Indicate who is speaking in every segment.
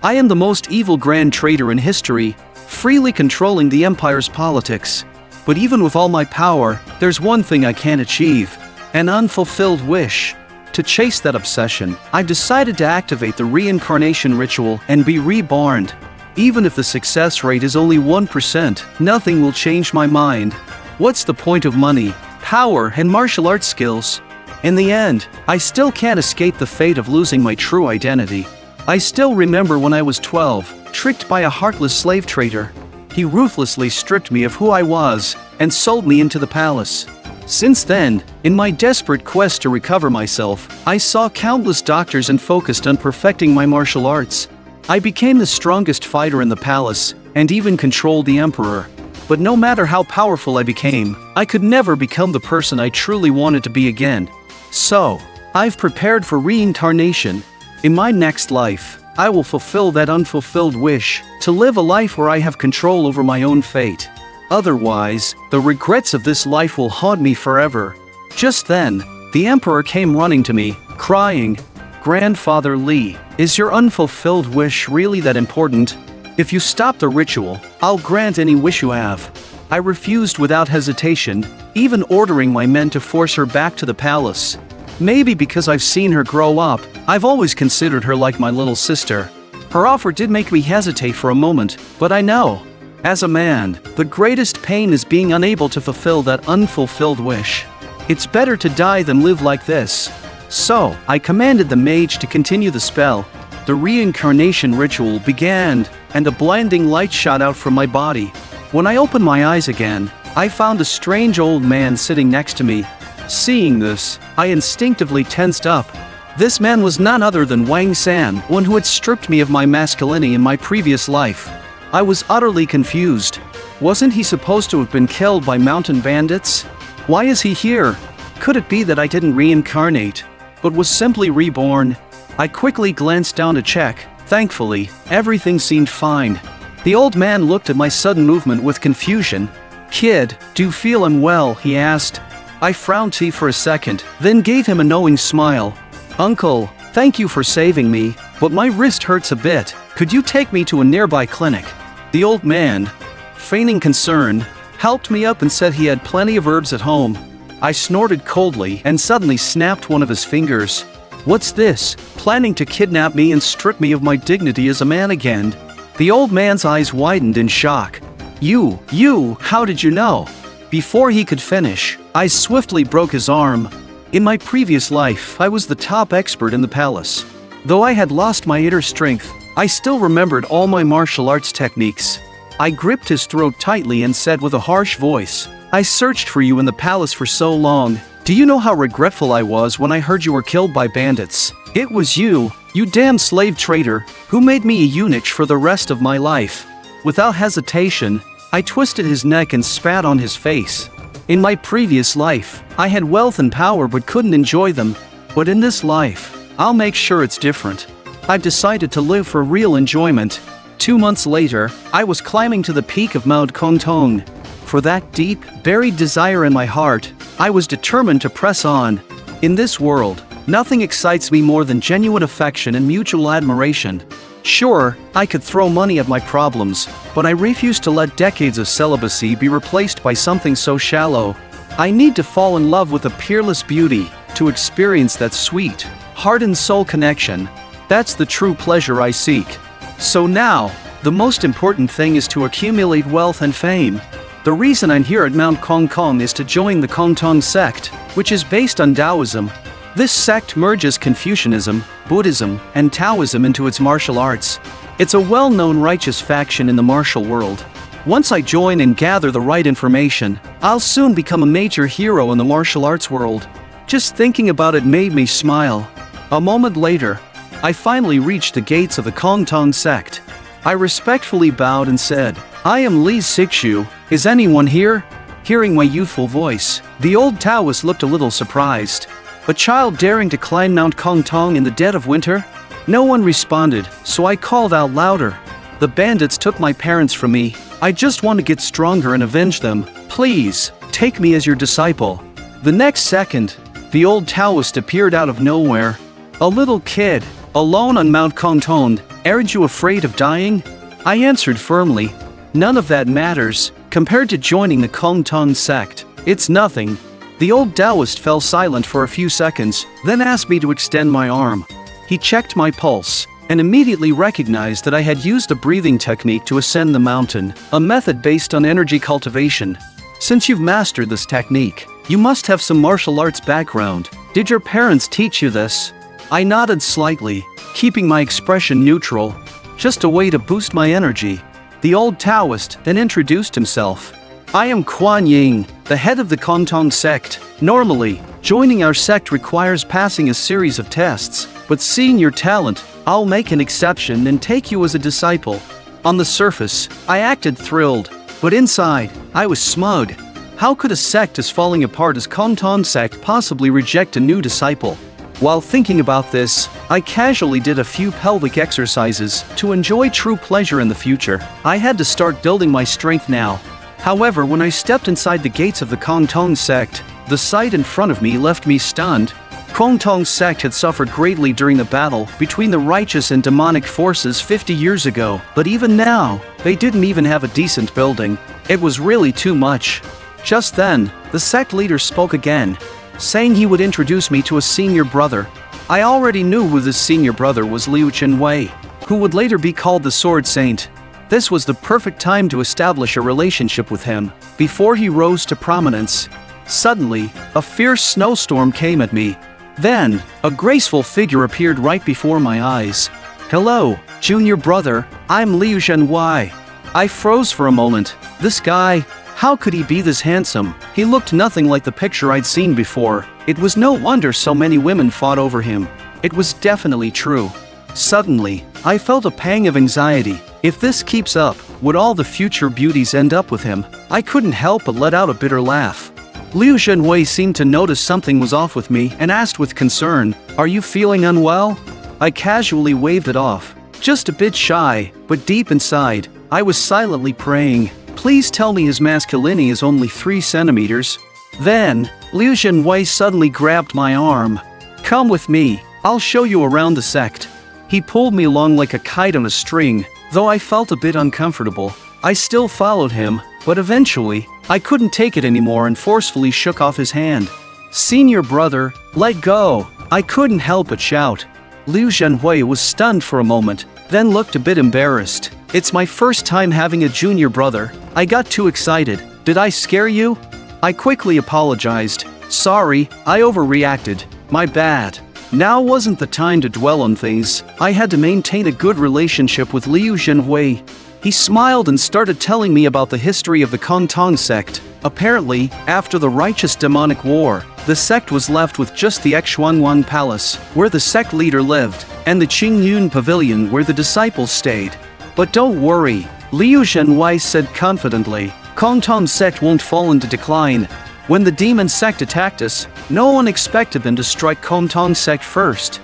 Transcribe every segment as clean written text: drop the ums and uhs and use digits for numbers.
Speaker 1: I am the most evil grand traitor in history, freely controlling the empire's politics. But even with all my power, there's one thing I can't achieve: an unfulfilled wish. To chase that obsession, I've decided to activate the reincarnation ritual and be reborn. Even if the success rate is only 1%, nothing will change my mind. What's the point of money, power, and martial arts skills? In the end, I still can't escape the fate of losing my true identity. I still remember when I was 12, tricked by a heartless slave trader. He ruthlessly stripped me of who I was and sold me into the palace. Since then, in my desperate quest to recover myself, I saw countless doctors and focused on perfecting my martial arts. I became the strongest fighter in the palace and even controlled the emperor. But no matter how powerful I became, I could never become the person I truly wanted to be again. So, I've prepared for reincarnation. In my next life, I will fulfill that unfulfilled wish, to live a life where I have control over my own fate. Otherwise, the regrets of this life will haunt me forever. Just then, the emperor came running to me, crying, "Grandfather Li, is your unfulfilled wish really that important? If you stop the ritual, I'll grant any wish you have." I refused without hesitation, even ordering my men to force her back to the palace. Maybe because I've seen her grow up, I've always considered her like my little sister. Her offer did make me hesitate for a moment, but I know, as a man, the greatest pain is being unable to fulfill that unfulfilled wish. It's better to die than live like this. So, I commanded the mage to continue the spell. The reincarnation ritual began, and a blinding light shot out from my body. When I opened my eyes again, I found a strange old man sitting next to me. Seeing this, I instinctively tensed up. This man was none other than Wang San, one who had stripped me of my masculinity in my previous life. I was utterly confused. Wasn't he supposed to have been killed by mountain bandits? Why is he here? Could it be that I didn't reincarnate, but was simply reborn? I quickly glanced down to check. Thankfully, everything seemed fine. The old man looked at my sudden movement with confusion. "Kid, do you feel unwell?" he asked. I frowned for a second, then gave him a knowing smile. "Uncle, thank you for saving me, but my wrist hurts a bit. Could you take me to a nearby clinic?" The old man, feigning concern, helped me up and said he had plenty of herbs at home. I snorted coldly and suddenly snapped one of his fingers. "What's this? Planning to kidnap me and strip me of my dignity as a man again?" The old man's eyes widened in shock. You, how did you know?" Before he could finish, I swiftly broke his arm. In my previous life, I was the top expert in the palace. Though I had lost my inner strength, I still remembered all my martial arts techniques. I gripped his throat tightly and said with a harsh voice, "I searched for you in the palace for so long. Do you know how regretful I was when I heard you were killed by bandits? It was you damn slave trader, who made me a eunuch for the rest of my life." Without hesitation, I twisted his neck and spat on his face. In my previous life, I had wealth and power but couldn't enjoy them. But in this life, I'll make sure it's different. I've decided to live for real enjoyment. 2 months later, I was climbing to the peak of Mount Kongtong. For that deep, buried desire in my heart, I was determined to press on. In this world, nothing excites me more than genuine affection and mutual admiration. Sure, I could throw money at my problems, but I refuse to let decades of celibacy be replaced by something so shallow. I need to fall in love with a peerless beauty, to experience that sweet, heart and soul connection. That's the true pleasure I seek. So now, the most important thing is to accumulate wealth and fame. The reason I'm here at Mount Kongkong is to join the Kongtong sect, which is based on Taoism. This sect merges Confucianism, Buddhism, and Taoism into its martial arts. It's a well-known righteous faction in the martial world. Once I join and gather the right information, I'll soon become a major hero in the martial arts world. Just thinking about it made me smile. A moment later, I finally reached the gates of the Kongtong sect. I respectfully bowed and said, "I am Li Zhexiu. Is anyone here?" Hearing my youthful voice, the old Taoist looked a little surprised. A child daring to climb Mount Kongtong in the dead of winter? No one responded, so I called out louder. "The bandits took my parents from me. I just want to get stronger and avenge them. Please, take me as your disciple." The next second, the old Taoist appeared out of nowhere. A little kid, Alone on Mount Kongtong, aren't you afraid of dying? I answered firmly, none of that matters, compared to joining the Kongtong sect. It's nothing. The old Taoist fell silent for a few seconds, then asked me to extend my arm. He checked my pulse, and immediately recognized that I had used a breathing technique to ascend the mountain, a method based on energy cultivation. Since you've mastered this technique, you must have some martial arts background. Did your parents teach you this? I nodded slightly, keeping my expression neutral, just a way to boost my energy. The old Taoist then introduced himself. I am Kuan Yin, the head of the Kongtong sect. Normally, joining our sect requires passing a series of tests, but seeing your talent, I'll make an exception and take you as a disciple. On the surface, I acted thrilled, but inside, I was smug. How could a sect as falling apart as Kongtong sect possibly reject a new disciple? While thinking about this, I casually did a few pelvic exercises to enjoy true pleasure in the future. I had to start building my strength now. However, when I stepped inside the gates of the Kongtong sect, the sight in front of me left me stunned. Kongtong sect had suffered greatly during the battle between the righteous and demonic forces 50 years ago, but even now, they didn't even have a decent building. It was really too much. Just then, the sect leader spoke again, saying he would introduce me to a senior brother. I already knew who this senior brother was, Liu Chenwei, who would later be called the Sword Saint. This was the perfect time to establish a relationship with him, before he rose to prominence. Suddenly, a fierce snowstorm came at me. Then, a graceful figure appeared right before my eyes. Hello, junior brother, I'm Liu Chenwei. I froze for a moment. This guy, how could he be this handsome? He looked nothing like the picture I'd seen before. It was no wonder so many women fought over him. It was definitely true. Suddenly, I felt a pang of anxiety. If this keeps up, would all the future beauties end up with him? I couldn't help but let out a bitter laugh. Liu Zhenwei seemed to notice something was off with me and asked with concern, "Are you feeling unwell?" I casually waved it off. Just a bit shy, but deep inside, I was silently praying, "Please tell me his masculinity is only 3 centimeters. Then, Liu Zhenwei suddenly grabbed my arm. "Come with me, I'll show you around the sect." He pulled me along like a kite on a string. Though I felt a bit uncomfortable, I still followed him, but eventually, I couldn't take it anymore and forcefully shook off his hand. "Senior brother, let go!" I couldn't help but shout. Liu Zhenhui was stunned for a moment, then looked a bit embarrassed. "It's my first time having a junior brother. I got too excited. Did I scare you?" I quickly apologized. "Sorry, I overreacted. My bad." Now wasn't the time to dwell on things. I had to maintain a good relationship with Liu Zhenhui. He smiled and started telling me about the history of the Kongtong sect. Apparently, after the righteous demonic war, the sect was left with just the Xuanwan Palace, where the sect leader lived, and the Qingyun Pavilion where the disciples stayed. "But don't worry," Liu Zhenhui said confidently, "Kongtong sect won't fall into decline. When the demon sect attacked us, no one expected them to strike Kongtong sect first."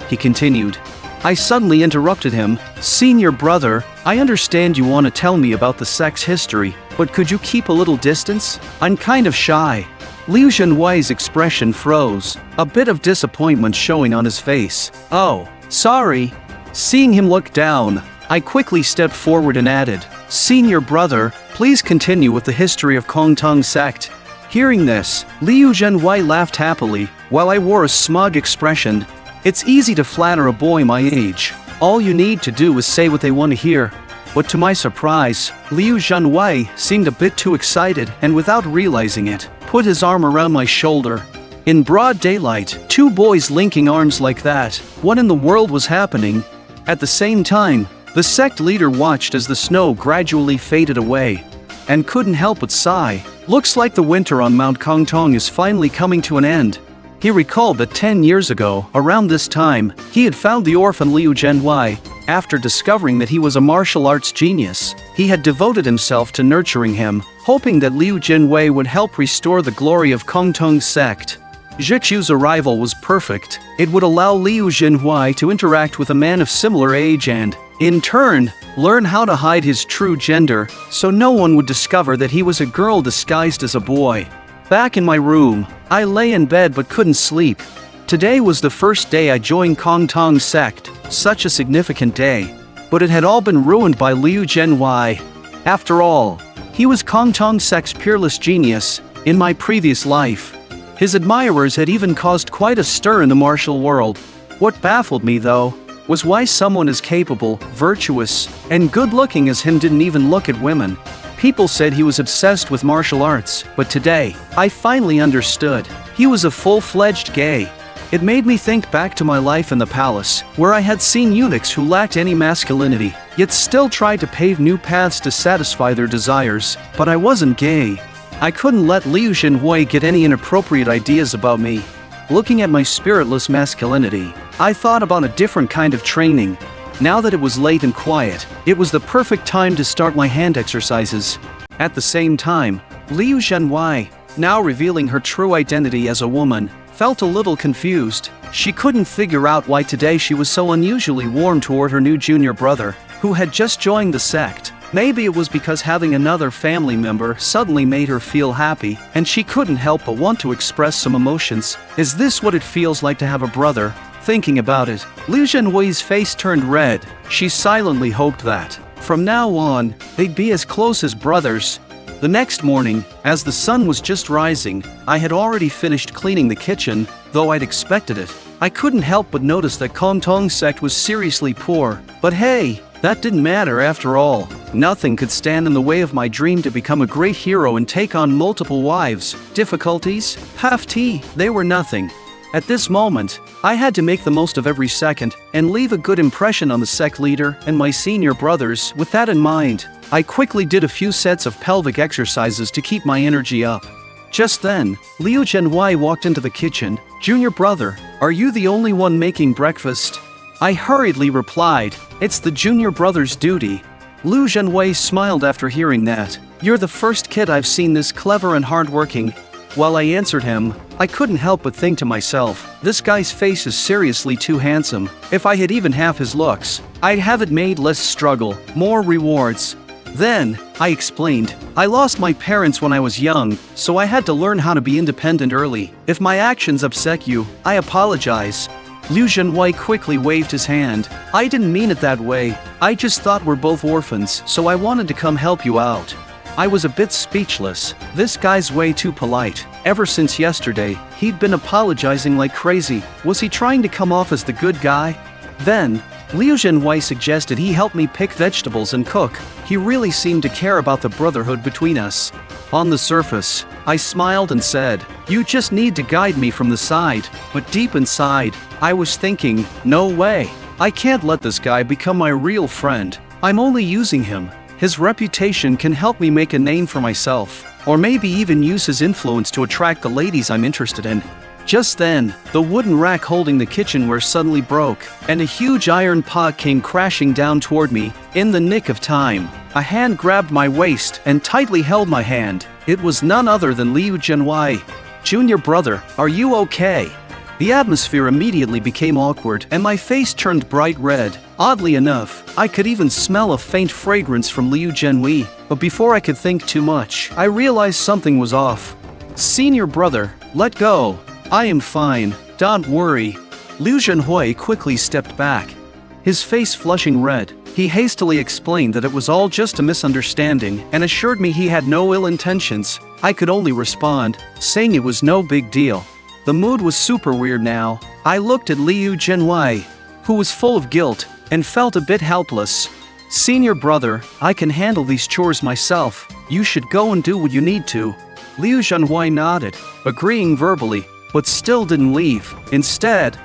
Speaker 1: He continued. I suddenly interrupted him. "Senior brother, I understand you want to tell me about the sect's history, but could you keep a little distance? I'm kind of shy." Liu Zhenhui's expression froze, a bit of disappointment showing on his face. "Oh, sorry." Seeing him look down, I quickly stepped forward and added, "Senior brother, please continue with the history of Kongtong sect." Hearing this, Liu Zhenhui laughed happily, while I wore a smug expression. It's easy to flatter a boy my age. All you need to do is say what they want to hear. But to my surprise, Liu Zhenhui seemed a bit too excited and without realizing it, put his arm around my shoulder. In broad daylight, 2 boys linking arms like that, what in the world was happening? At the same time, the sect leader watched as the snow gradually faded away, and couldn't help but sigh. Looks like the winter on Mount Kongtong is finally coming to an end. He recalled that 10 years ago, around this time, he had found the orphan Liu Zhenhui. After discovering that he was a martial arts genius, he had devoted himself to nurturing him, hoping that Liu Zhenhui would help restore the glory of Kongtong sect. Zhexiu's arrival was perfect. It would allow Liu Zhenhui to interact with a man of similar age and, in turn, learn how to hide his true gender, so no one would discover that he was a girl disguised as a boy. Back in my room, I lay in bed but couldn't sleep. Today was the first day I joined Kong Tong's sect, such a significant day. But it had all been ruined by Liu Zhenwei. After all, he was Kong Tong's sect's peerless genius in my previous life. His admirers had even caused quite a stir in the martial world. What baffled me, though, was why someone as capable, virtuous, and good-looking as him didn't even look at women. People said he was obsessed with martial arts, but today, I finally understood. He was a full-fledged gay. It made me think back to my life in the palace, where I had seen eunuchs who lacked any masculinity, yet still tried to pave new paths to satisfy their desires, but I wasn't gay. I couldn't let Liu Zhenwei get any inappropriate ideas about me. Looking at my spiritless masculinity, I thought about a different kind of training. Now that it was late and quiet, it was the perfect time to start my hand exercises. At the same time, Liu Zhenwei, now revealing her true identity as a woman, felt a little confused. She couldn't figure out why today she was so unusually warm toward her new junior brother, who had just joined the sect. Maybe it was because having another family member suddenly made her feel happy, and she couldn't help but want to express some emotions. Is this what it feels like to have a brother? Thinking about it, Liu Zhenwei's face turned red. She silently hoped that, from now on, they'd be as close as brothers. The next morning, as the sun was just rising, I had already finished cleaning the kitchen, though I'd expected it. I couldn't help but notice that Kong Tong's sect was seriously poor. But hey, that didn't matter after all. Nothing could stand in the way of my dream to become a great hero and take on multiple wives. Difficulties? Half-tea, they were nothing. At this moment, I had to make the most of every second and leave a good impression on the sect leader and my senior brothers. With that in mind, I quickly did a few sets of pelvic exercises to keep my energy up. Just then, Liu Zhenwei walked into the kitchen. "Junior brother, are you the only one making breakfast?" I hurriedly replied, "It's the junior brother's duty." Liu Zhenwei smiled after hearing that. "You're the first kid I've seen this clever and hardworking." While I answered him, I couldn't help but think to myself, this guy's face is seriously too handsome. If I had even half his looks, I'd have it made less struggle, more rewards. Then, I explained, I lost my parents when I was young, so I had to learn how to be independent early. If my actions upset you, I apologize. Liu Zhenwei quickly waved his hand. "I didn't mean it that way. I just thought we're both orphans, so I wanted to come help you out." I was a bit speechless. This guy's way too polite. Ever since yesterday, he'd been apologizing like crazy. Was he trying to come off as the good guy? Then, Liu Zhenwei suggested he help me pick vegetables and cook. He really seemed to care about the brotherhood between us. On the surface, I smiled and said, "You just need to guide me from the side." But deep inside, I was thinking, no way. I can't let this guy become my real friend. I'm only using him. His reputation can help me make a name for myself, or maybe even use his influence to attract the ladies I'm interested in. Just then, the wooden rack holding the kitchenware suddenly broke, and a huge iron pot came crashing down toward me. In the nick of time, a hand grabbed my waist and tightly held my hand. It was none other than Liu Zhenwei. "Junior brother, are you okay?" The atmosphere immediately became awkward, and my face turned bright red. Oddly enough, I could even smell a faint fragrance from Liu Zhenwei. But before I could think too much, I realized something was off. "Senior brother, let go. I am fine. Don't worry." Liu Zhenwei quickly stepped back. His face flushing red, he hastily explained that it was all just a misunderstanding and assured me he had no ill intentions. I could only respond, saying it was no big deal. The mood was super weird now. I looked at Liu Zhenwei, who was full of guilt, and felt a bit helpless. "Senior brother, I can handle these chores myself. You should go and do what you need to." Liu Zhenwei nodded, agreeing verbally, but still didn't leave. Instead,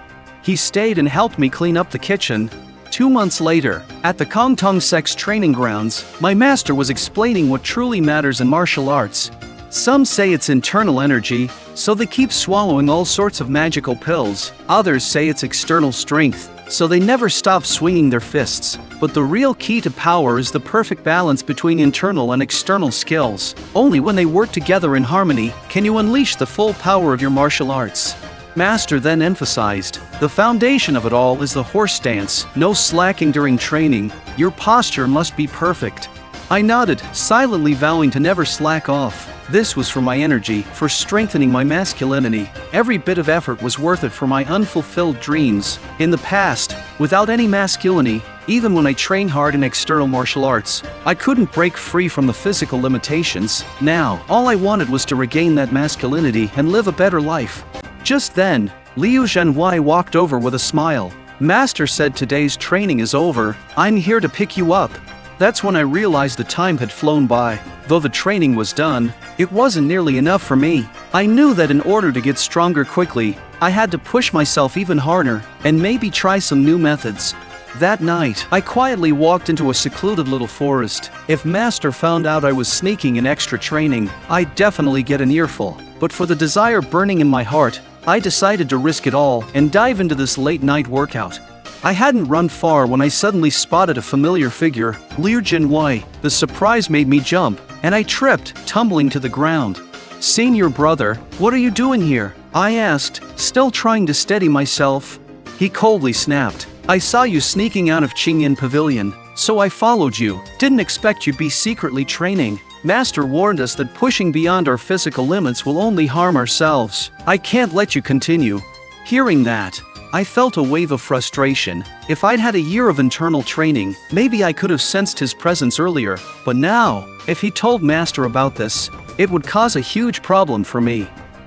Speaker 1: he stayed and helped me clean up the kitchen. 2 months later, at the Kong Tong sect's training grounds, my master was explaining what truly matters in martial arts. Some say it's internal energy, so they keep swallowing all sorts of magical pills. Others say it's external strength, so they never stop swinging their fists. But the real key to power is the perfect balance between internal and external skills. Only when they work together in harmony can you unleash the full power of your martial arts. Master then emphasized, the foundation of it all is the horse stance. No slacking during training. Your posture must be perfect. I nodded, silently vowing to never slack off. This was for my energy, for strengthening my masculinity. Every bit of effort was worth it for my unfulfilled dreams. In the past, without any masculinity, even when I trained hard in external martial arts, I couldn't break free from the physical limitations. Now, all I wanted was to regain that masculinity and live a better life. Just then, Liu Zhenhui walked over with a smile. Master said today's training is over. I'm here to pick you up. That's when I realized the time had flown by. Though the training was done, it wasn't nearly enough for me. I knew that in order to get stronger quickly, I had to push myself even harder, and maybe try some new methods. That night, I quietly walked into a secluded little forest. If Master found out I was sneaking in extra training, I'd definitely get an earful. But for the desire burning in my heart, I decided to risk it all and dive into this late-night workout. I hadn't run far when I suddenly spotted a familiar figure, Liu Zhenhui. The surprise made me jump, and I tripped, tumbling to the ground. "Senior brother, what are you doing here?" I asked, still trying to steady myself. He coldly snapped, "I saw you sneaking out of Qingyan Pavilion, so I followed you. Didn't expect you'd be secretly training. Master warned us that pushing beyond our physical limits will only harm ourselves. I can't let you continue." Hearing that, I felt a wave of frustration. If I'd had a year of internal training, maybe I could have sensed his presence earlier. But now, if he told Master about this, it would cause a huge problem for me.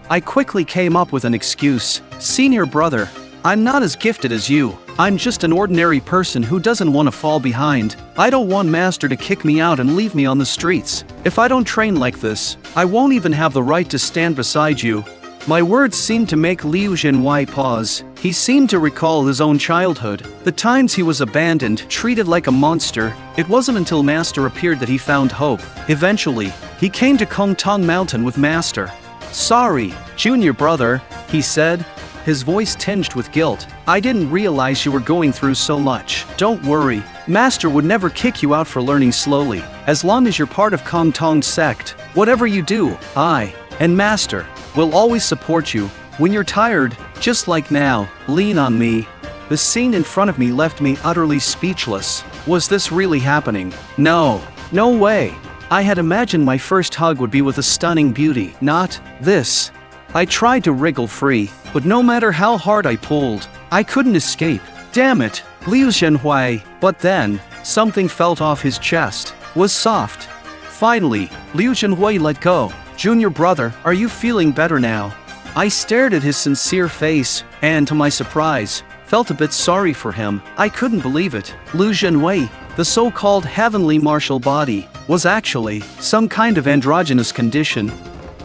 Speaker 1: I quickly came up with an excuse. "Senior brother, I'm not as gifted as you. I'm just an ordinary person who doesn't want to fall behind. I don't want Master to kick me out and leave me on the streets. If I don't train like this, I won't even have the right to stand beside you." My words seemed to make Liu Zhenhui pause. He seemed to recall his own childhood, the times he was abandoned, treated like a monster. It wasn't until Master appeared that he found hope. Eventually, he came to Kongtong Mountain with Master. "Sorry, junior brother," he said, his voice tinged with guilt. "I didn't realize you were going through so much. Don't worry, Master would never kick you out for learning slowly. As long as you're part of Kongtong's sect, whatever you do, I and Master will always support you. When you're tired, just like now, lean on me." The scene in front of me left me utterly speechless. Was this really happening? No way. I had imagined my first hug would be with a stunning beauty, not this. I tried to wriggle free, but no matter how hard I pulled, I couldn't escape. Damn it, Liu Zhenhui. But then, something felt off his chest. Was soft. Finally, Liu Zhenhui let go. "Junior brother, are you feeling better now?" I stared at his sincere face, and to my surprise, felt a bit sorry for him. I couldn't believe it. Liu Zhenhui, the so-called heavenly martial body, was actually some kind of androgynous condition.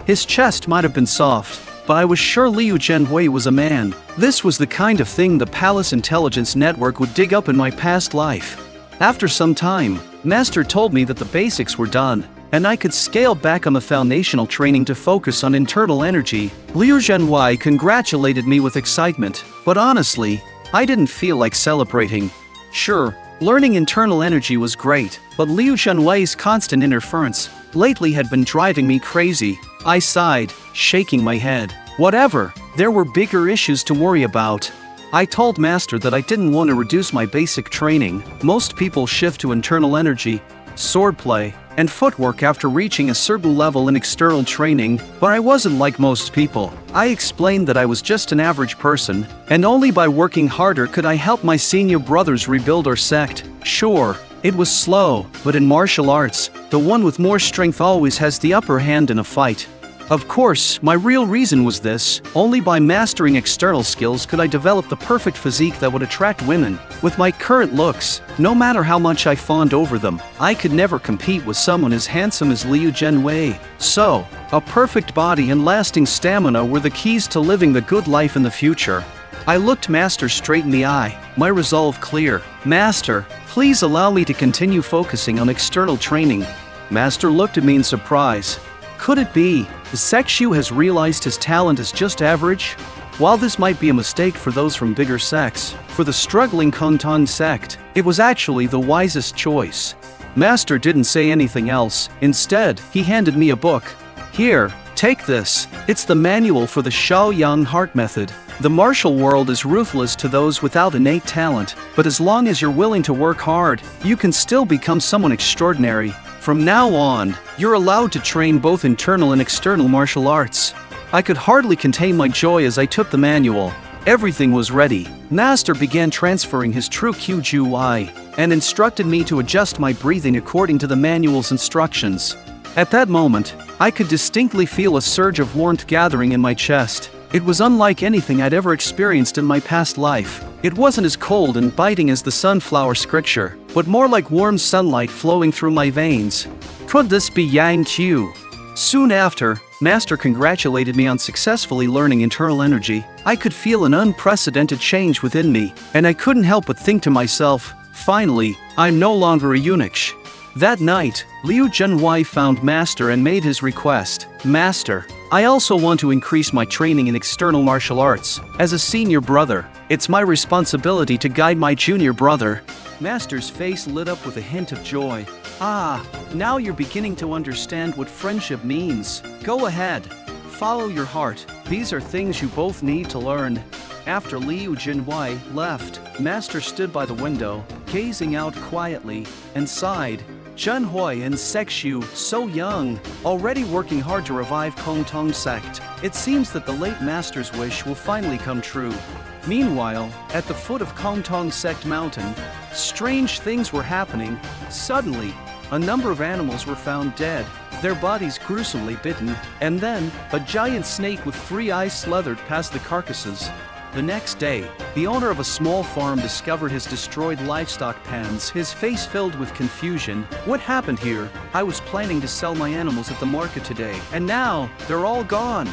Speaker 1: His chest might have been soft, but I was sure Liu Zhenhui was a man. This was the kind of thing the Palace Intelligence Network would dig up in my past life. After some time, Master told me that the basics were done, and I could scale back on the foundational training to focus on internal energy. Liu Zhenhui congratulated me with excitement, but honestly, I didn't feel like celebrating. Sure, learning internal energy was great, but Liu Zhenhui's constant interference lately had been driving me crazy. I sighed, shaking my head. Whatever, there were bigger issues to worry about. I told Master that I didn't want to reduce my basic training. Most people shift to internal energy, swordplay, and footwork after reaching a certain level in external training, but I wasn't like most people. I explained that I was just an average person, and only by working harder could I help my senior brothers rebuild our sect. Sure, it was slow, but in martial arts, the one with more strength always has the upper hand in a fight. Of course, my real reason was this: only by mastering external skills could I develop the perfect physique that would attract women. With my current looks, no matter how much I fawned over them, I could never compete with someone as handsome as Liu Zhenhui. So, a perfect body and lasting stamina were the keys to living the good life in the future. I looked Master straight in the eye, my resolve clear. "Master, please allow me to continue focusing on external training." Master looked at me in surprise. Could it be the zhexiu has realized his talent is just average? While this might be a mistake for those from bigger sects, for the struggling Kongtong sect, it was actually the wisest choice. Master didn't say anything else. Instead, he handed me a book. "Here, take this. It's the manual for the Shaoyang Heart Method. The martial world is ruthless to those without innate talent, but as long as you're willing to work hard, you can still become someone extraordinary." From now on, you're allowed to train both internal and external martial arts. I could hardly contain my joy as I took the manual. Everything was ready. Master began transferring his true QGY and instructed me to adjust my breathing according to the manual's instructions. At that moment, I could distinctly feel a surge of warmth gathering in my chest. It was unlike anything I'd ever experienced in my past life. It wasn't as cold and biting as the sunflower scripture, but more like warm sunlight flowing through my veins. Could this be Yang Qiu? Soon after, Master congratulated me on successfully learning internal energy. I could feel an unprecedented change within me, and I couldn't help but think to myself, finally, I'm no longer a eunuch. That night, Liu Zhenwei found Master and made his request. Master, I also want to increase my training in external martial arts. As a senior brother, it's my responsibility to guide my junior brother. Master's face lit up with a hint of joy. Ah, now you're beginning to understand what friendship means. Go ahead. Follow your heart. These are things you both need to learn. After Liu Zhenwei left, Master stood by the window, gazing out quietly, and sighed. Zhenhui and zhexiu, so young, already working hard to revive Kongtong sect. It seems that the late Master's wish will finally come true. Meanwhile, at the foot of Kongtong sect mountain, strange things were happening. Suddenly, a number of animals were found dead, their bodies gruesomely bitten, and then, a giant snake with 3 eyes slithered past the carcasses. The next day, the owner of a small farm discovered his destroyed livestock pens, his face filled with confusion. What happened here? I was planning to sell my animals at the market today, and now, they're all gone.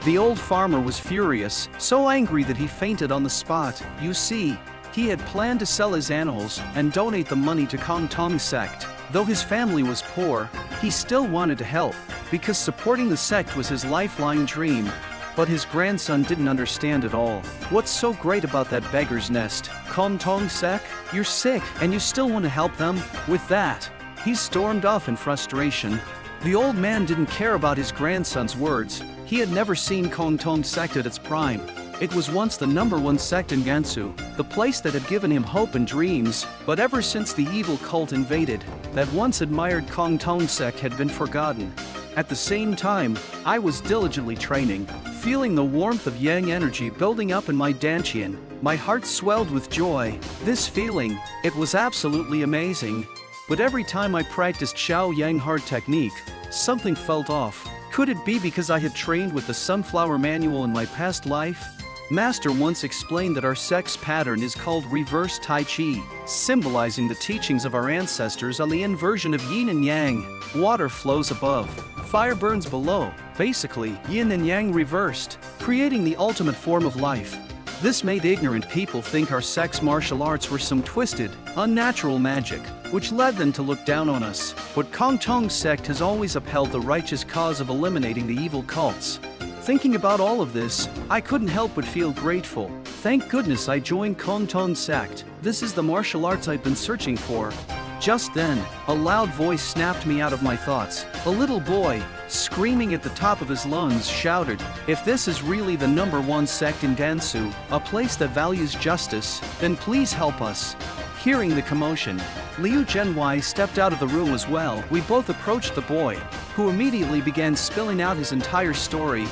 Speaker 1: The old farmer was furious, so angry that he fainted on the spot. You see, he had planned to sell his animals and donate the money to Kongtong sect. Though his family was poor, he still wanted to help, because supporting the sect was his lifelong dream. But his grandson didn't understand at all. What's so great about that beggar's nest? Kongtong sect? You're sick, and you still want to help them? With that, he stormed off in frustration. The old man didn't care about his grandson's words. He had never seen Kongtong sect at its prime. It was once the #1 sect in Gansu, the place that had given him hope and dreams, but ever since the evil cult invaded, that once admired Kongtong sect had been forgotten. At the same time, I was diligently training, feeling the warmth of yang energy building up in my dantian. My heart swelled with joy. This feeling, it was absolutely amazing. But every time I practiced Xiao Yang hard technique, something felt off. Could it be because I had trained with the sunflower manual in my past life? Master once explained that our sex pattern is called reverse Tai Chi, symbolizing the teachings of our ancestors on the inversion of yin and yang. Water flows above, fire burns below, basically yin and yang reversed, creating the ultimate form of life. This made ignorant people think our sex martial arts were some twisted, unnatural magic, which led them to look down on us. But Kongtong sect has always upheld the righteous cause of eliminating the evil cults. Thinking about all of this, I couldn't help but feel grateful. Thank goodness I joined Kongtong sect. This is the martial arts I've been searching for. Just then, a loud voice snapped me out of my thoughts. A little boy, screaming at the top of his lungs, shouted, "If this is really the #1 sect in Gansu, a place that values justice, then please help us." Hearing the commotion, Liu Zhenwei stepped out of the room as well. We both approached the boy, who immediately began spilling out his entire story.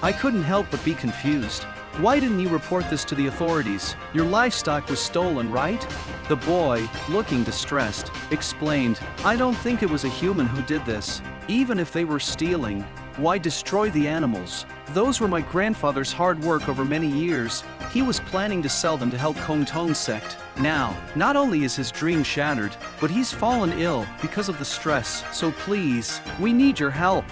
Speaker 1: I couldn't help but be confused. Why didn't you report this to the authorities? Your livestock was stolen, right? The boy, looking distressed, explained, "I don't think it was a human who did this. Even if they were stealing, why destroy the animals? Those were my grandfather's hard work over many years. He was planning to sell them to help Kongtong sect. Now, not only is his dream shattered, but he's fallen ill because of the stress. So please, we need your help."